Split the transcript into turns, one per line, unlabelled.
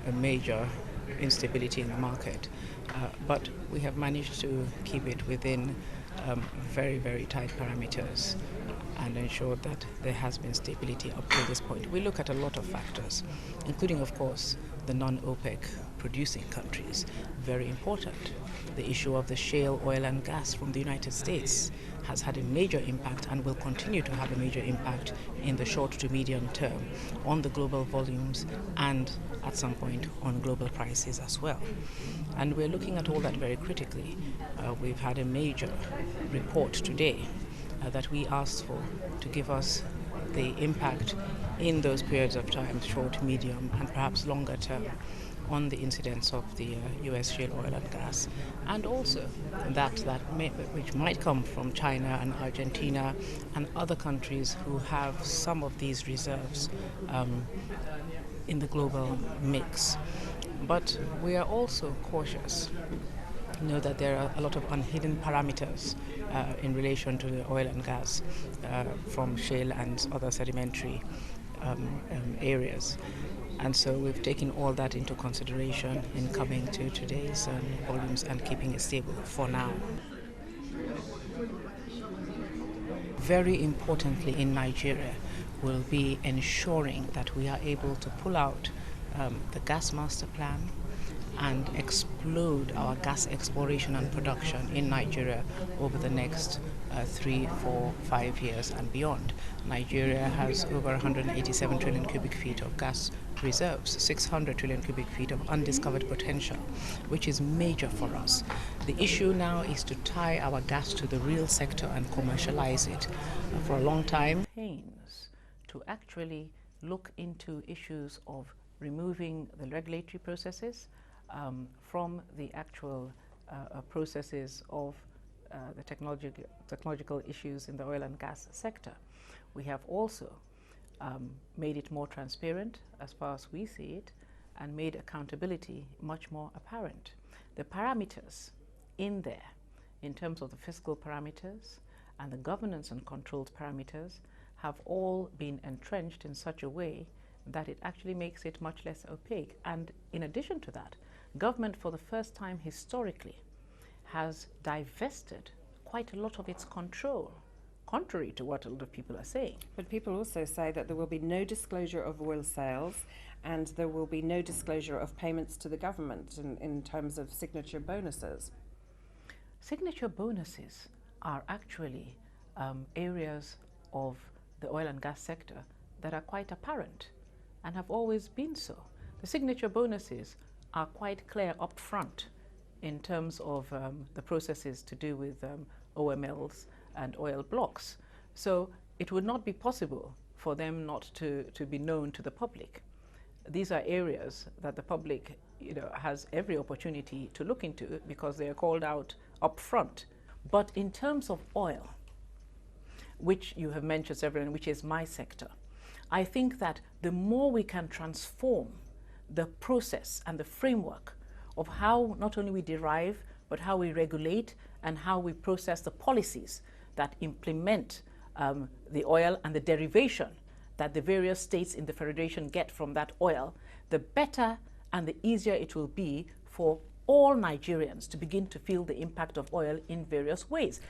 a major instability in the market. But we have managed to keep it within very, very tight parameters and ensured that there has been stability up to this point. We look at a lot of factors, including, of course, the non-OPEC producing countries. Very important. The issue of the shale oil and gas from the United States has had a major impact and will continue to have a major impact in the short to medium term on the global volumes and at some point on global prices as well. And we're looking at all that very critically. We've had a major report today that we asked for to give us the impact in those periods of time, short, medium, and perhaps longer term, on the incidence of the US shale oil and gas, and also which might come from China and Argentina and other countries who have some of these reserves in the global mix. But we are also cautious. Know that there are a lot of unhidden parameters in relation to the oil and gas from shale and other sedimentary areas. And so we've taken all that into consideration in coming to today's volumes and keeping it stable for now. Very importantly in Nigeria will be ensuring that we are able to pull out the gas master plan and explode our gas exploration and production in Nigeria over the next 3, 4, 5 years and beyond. Nigeria has over 187 trillion cubic feet of gas reserves, 600 trillion cubic feet of undiscovered potential, which is major for us. The issue now is to tie our gas to the real sector and commercialize it. For a long time, to actually look into issues of removing the regulatory processes from the actual processes of the technological issues in the oil and gas sector. We have also made it more transparent as far as we see it and made accountability much more apparent. The parameters in there, in terms of the fiscal parameters and the governance and controlled parameters, have all been entrenched in such a way that it actually makes it much less opaque. And in addition to that, government for the first time historically has divested quite a lot of its control, contrary to what a lot of people are saying.
But people also say that there will be no disclosure of oil sales and there will be no disclosure of payments to the government in terms of signature bonuses.
Signature bonuses are actually areas of the oil and gas sector that are quite apparent and have always been so. The signature bonuses are quite clear up front in terms of the processes to do with OMLs and oil blocks. So it would not be possible for them not to be known to the public. These are areas that the public has every opportunity to look into because they are called out up front. But in terms of oil, which you have mentioned several, which is my sector, I think that the more we can transform the process and the framework of how not only we derive, but how we regulate and how we process the policies that implement the oil and the derivation that the various states in the federation get from that oil, the better and the easier it will be for all Nigerians to begin to feel the impact of oil in various ways.